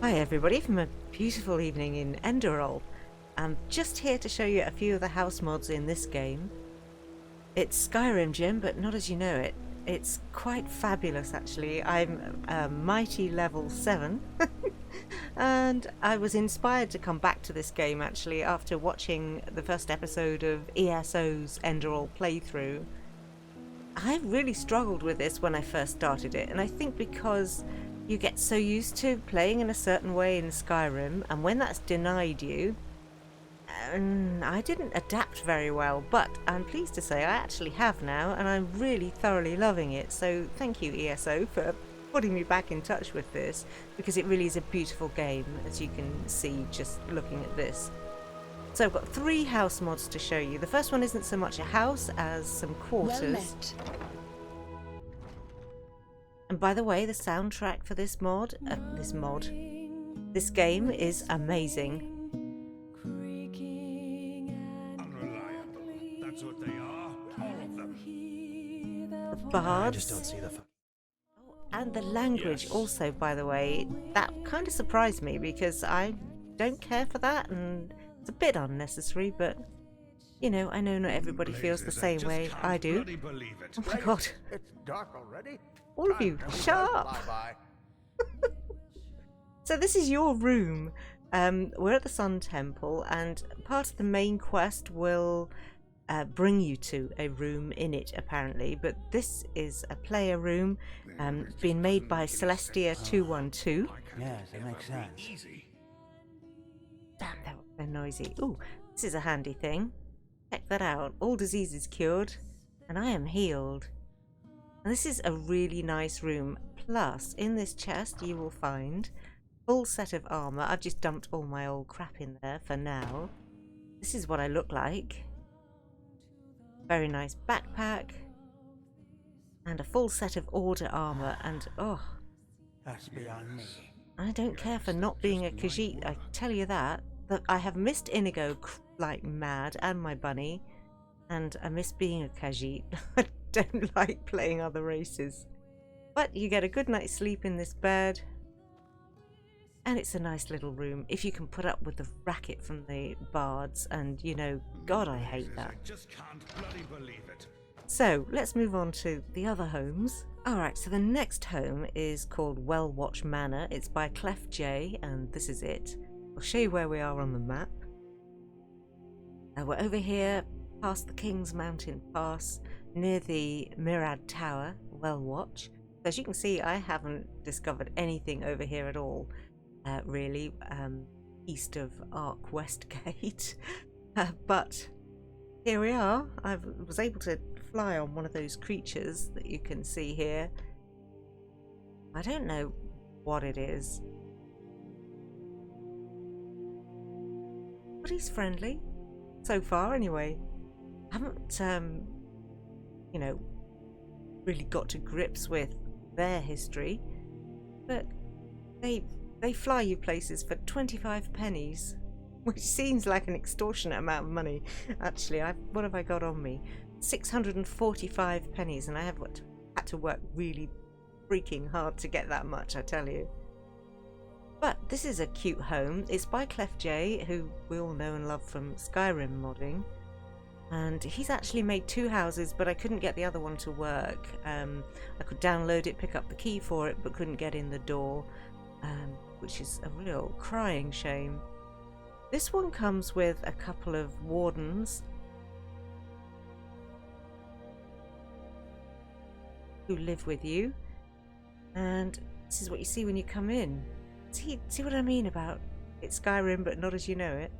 Hi everybody from a beautiful evening in Enderal. I'm just here to show you a few of the house mods in this game. It's Skyrim, Jim, but not as you know it. It's quite fabulous actually. I'm a mighty level 7 and I was inspired to come back to this game actually after watching the first episode of ESO's Enderal playthrough. I really struggled with this when I first started it, and I think because you get so used to playing in a certain way in Skyrim, and when that's denied you, I didn't adapt very well, but I'm pleased to say I actually have now, and I'm really thoroughly loving it. So thank you, ESO, for putting me back in touch with this, because it really is a beautiful game, as you can see just looking at this. So I've got 3 house mods to show you. The first one isn't so much a house as some quarters. Well met. And by the way, the soundtrack for this game is amazing. Unreliable. That's what they are, all of them. The bards. I just don't see the And the language also, by the way, that kind of surprised me because I don't care for that and it's a bit unnecessary, but you know, I know not everybody feels the same way I do. Believe it. Oh my god. It's dark already. All of you, shut up! Bye-bye. So this is your room. We're at the Sun Temple, and part of the main quest will bring you to a room in it, apparently. But this is a player room, being made by Celestia 212. Yes, it makes sense. Damn, they're noisy. Ooh, this is a handy thing. Check that out. All diseases cured, and I am healed. And this is a really nice room. Plus, in this chest, you will find full set of armor. I've just dumped all my old crap in there for now. This is what I look like. Very nice backpack. And a full set of order armor. And oh, That's beyond me. I don't care for not being a Khajiit, I tell you that. Look, I have missed Inigo like mad, and my bunny. And I miss being a Khajiit. I don't like playing other races. But you get a good night's sleep in this bed. And it's a nice little room, if you can put up with the racket from the bards. And, you know, God, I hate that. I just can't bloody believe it. So, let's move on to the other homes. Alright, so the next home is called Wellwatch Manor. It's by Clef J, and this is it. I'll show you where we are on the map. We're over here, past the King's Mountain Pass, near the Mirad Tower, Wellwatch. So as you can see, I haven't discovered anything over here at all, really, east of Ark Westgate. But here we are. I was able to fly on one of those creatures that you can see here. I don't know what it is. But he's friendly. So far, anyway. I haven't, you know, really got to grips with their history. But they fly you places for 25 pennies. Which seems like an extortionate amount of money. Actually, what have I got on me? 645 pennies, and I have had to work really freaking hard to get that much, I tell you. But this is a cute home. It's by Clef J, who we all know and love from Skyrim modding. And he's actually made 2 houses, but I couldn't get the other one to work. I could download it, pick up the key for it, but couldn't get in the door, which is a real crying shame. This one comes with a couple of wardens who live with you, and this is what you see when you come in. See what I mean about it's Skyrim but not as you know it?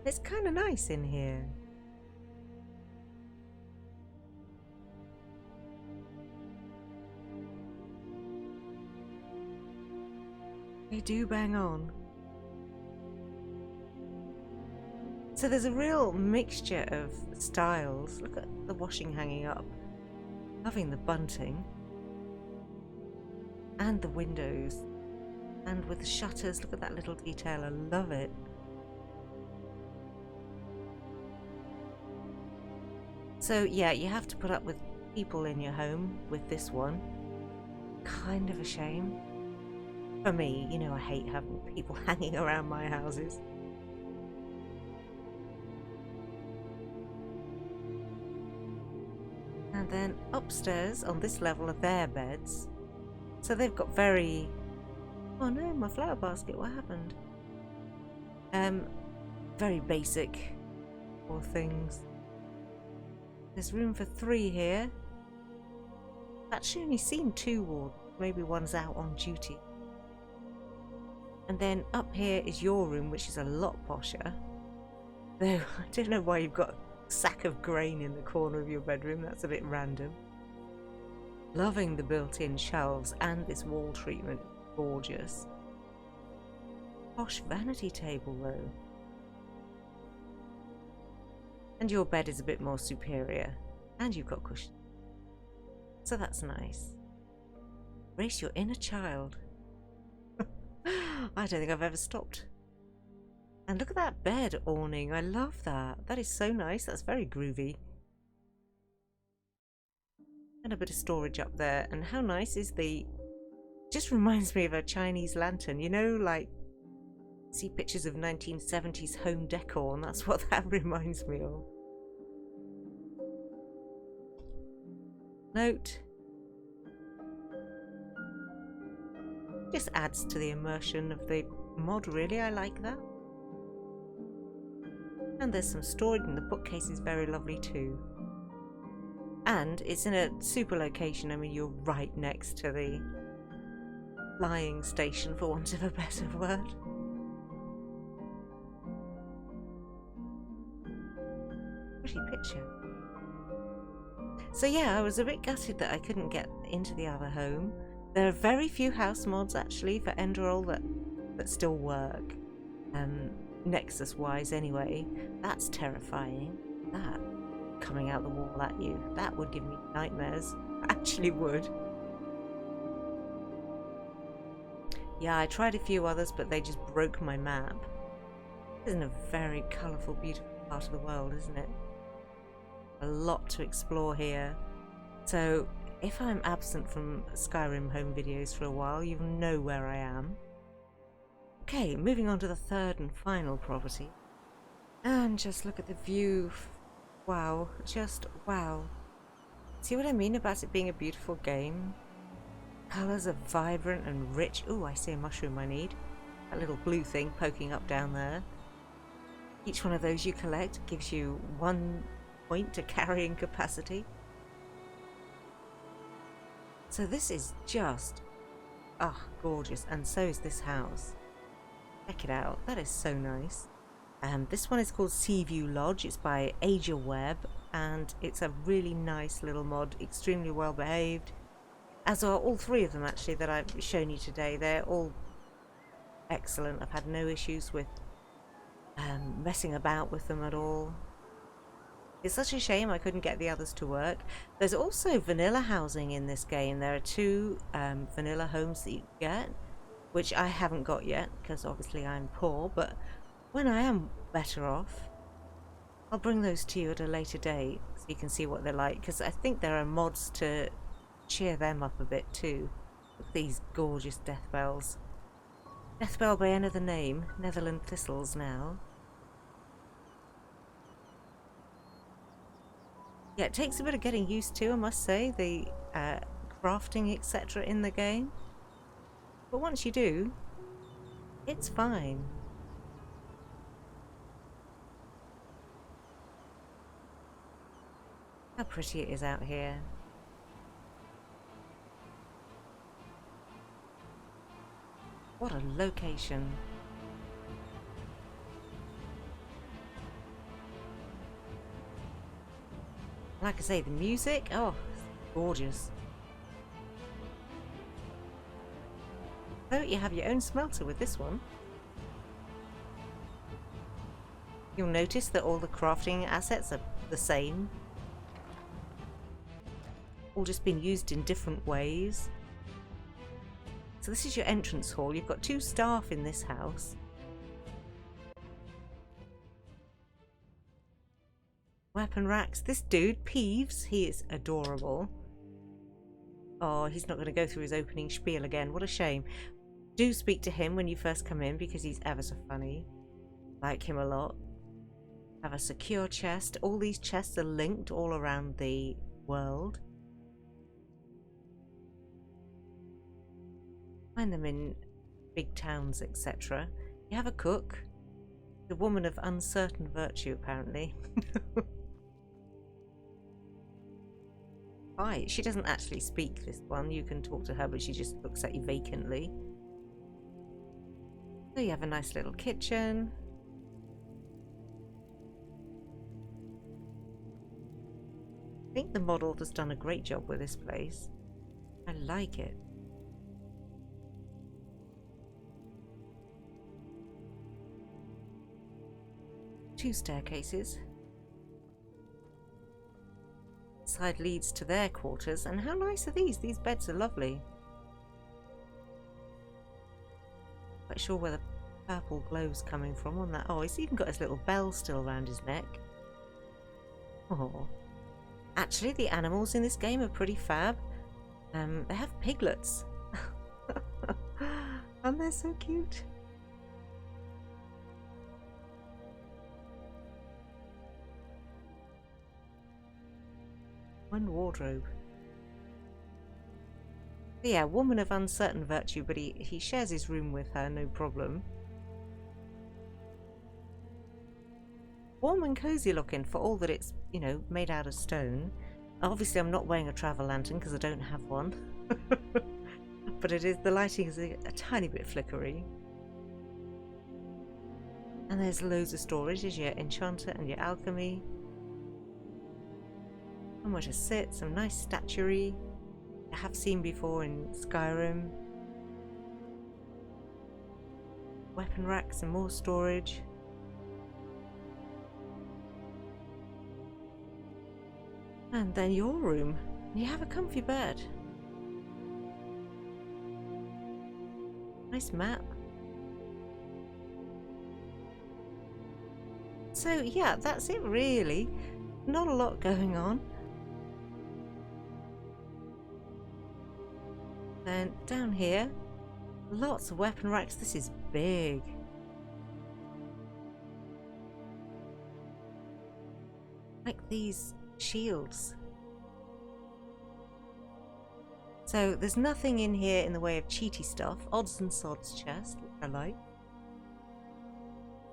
It's kind of nice in here. They do bang on. So there's a real mixture of styles. Look at the washing hanging up. Loving the bunting. And the windows. And with the shutters, look at that little detail. I love it. So yeah, you have to put up with people in your home with this one. kind of a shame. For me, you know, I hate having people hanging around my houses. And then upstairs on this level are their beds. So they've got very... Oh no, my flower basket, what happened? Very basic poor things. There's room for 3 here. I've actually only seen 2 wardens. Maybe one's out on duty. And then up here is your room, which is a lot posher. Though, I don't know why you've got a sack of grain in the corner of your bedroom. That's a bit random. Loving the built-in shelves and this wall treatment. Gorgeous. Posh vanity table, though. And your bed is a bit more superior. And you've got cushions. So that's nice. Race your inner child. I don't think I've ever stopped. And look at that bed awning. I love that. That is so nice. That's very groovy. And a bit of storage up there. And how nice is the... Just reminds me of a Chinese lantern. You know, like... See pictures of 1970s home decor, and that's what that reminds me of. Note. Just adds to the immersion of the mod, really. I like that. And there's some storage, and the bookcase is very lovely too. And it's in a super location. I mean, you're right next to the flying station, for want of a better word. Pretty picture. So yeah, I was a bit gutted that I couldn't get into the other home. There are very few house mods actually for Enderal that still work. Nexus wise anyway. That's terrifying. That coming out the wall at you. That would give me nightmares. Actually would. Yeah, I tried a few others, but they just broke my map. Isn't a very colourful, beautiful part of the world, isn't it? A lot to explore here. So if I'm absent from Skyrim home videos for a while, you'll know where I am. Okay, moving on to the third and final property. And just look at the view. Wow, just wow. See what I mean about it being a beautiful game? Colours are vibrant and rich. Ooh, I see a mushroom I need. That little blue thing poking up down there. Each one of those you collect gives you 1 point to carrying capacity. So this is just, gorgeous. And so is this house. Check it out. That is so nice. This one is called Seaview Lodge. It's by Asia Web, and it's a really nice little mod. Extremely well behaved. As are all 3 of them actually that I've shown you today. They're all excellent. I've had no issues with messing about with them at all. It's such a shame I couldn't get the others to work. There's also vanilla housing in this game. There are 2 vanilla homes that you can get, which I haven't got yet because obviously I'm poor, but when I am better off, I'll bring those to you at a later date so you can see what they're like, because I think there are mods to cheer them up a bit too. Look at these gorgeous death bells. Death bell by another name, Netherland Thistles now. Yeah, it takes a bit of getting used to, I must say, the crafting etc. in the game. But once you do, it's fine. How pretty it is out here. What a location. Like I say, the music, oh, it's gorgeous. So you have your own smelter with this one. You'll notice that all the crafting assets are the same. All just been used in different ways. So this is your entrance hall. You've got 2 staff in this house. Weapon racks. This dude, Peeves, he is adorable. Oh, he's not going to go through his opening spiel again. What a shame. Do speak to him when you first come in because he's ever so funny. Like him a lot. Have a secure chest. All these chests are linked all around the world. Find them in big towns, etc. You have a cook. The woman of uncertain virtue, apparently. Hi. She doesn't actually speak, this one. You can talk to her, but she just looks at you vacantly. So you have a nice little kitchen. I think the model has done a great job with this place. I like it. Two staircases. Side leads to their quarters, and how nice are these? These beds are lovely. Quite sure where the purple glow's coming from on that. Oh, he's even got his little bell still around his neck. Oh. Actually, the animals in this game are pretty fab. They have piglets. And they're so cute. One wardrobe. Yeah, woman of uncertain virtue, but he shares his room with her, no problem. Warm and cozy looking for all that it's, you know, made out of stone. Obviously I'm not wearing a travel lantern because I don't have one. But the lighting is a tiny bit flickery. And there's loads of storage. There's your enchanter and your alchemy. Somewhere to sit, some nice statuary. I have seen before in Skyrim. Weapon racks and more storage. And then your room. You have a comfy bed. Nice map. So yeah, that's it really. Not a lot going on. And down here, lots of weapon racks. This is big. Like these shields. So there's nothing in here in the way of cheaty stuff. Odds and sods chest, which I like.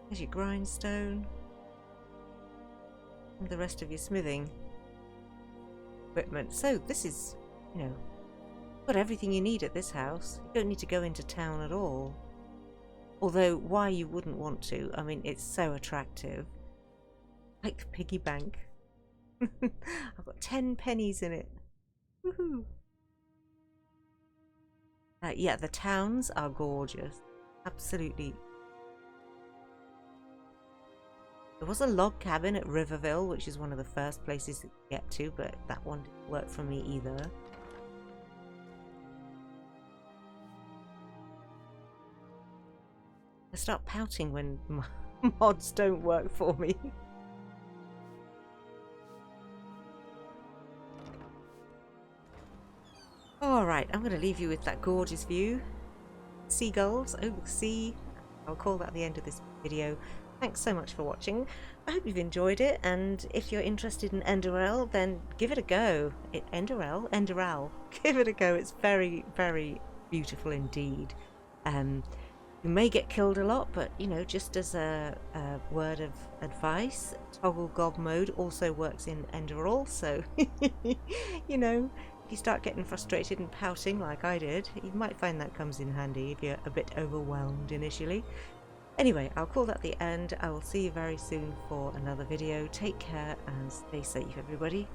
There's your grindstone. And the rest of your smithing equipment. So this is, you know, got everything you need at this house. You don't need to go into town at all. Although, why you wouldn't want to? I mean, it's so attractive. Like the piggy bank. I've got 10 pennies in it. Woohoo! Yeah, the towns are gorgeous. Absolutely. There was a log cabin at Riverville, which is one of the first places to get to, but that one didn't work for me either. I start pouting when mods don't work for me. Alright, I'm going to leave you with that gorgeous view. Seagulls over the sea. I'll call that the end of this video. Thanks so much for watching. I hope you've enjoyed it, and if you're interested in Enderal, then give it a go. Enderal. Give it a go. It's very, very beautiful indeed. You may get killed a lot, but, you know, just as a word of advice, toggle gob mode also works in Enderal, so, you know, if you start getting frustrated and pouting like I did, you might find that comes in handy if you're a bit overwhelmed initially. Anyway, I'll call that the end. I will see you very soon for another video. Take care and stay safe, everybody.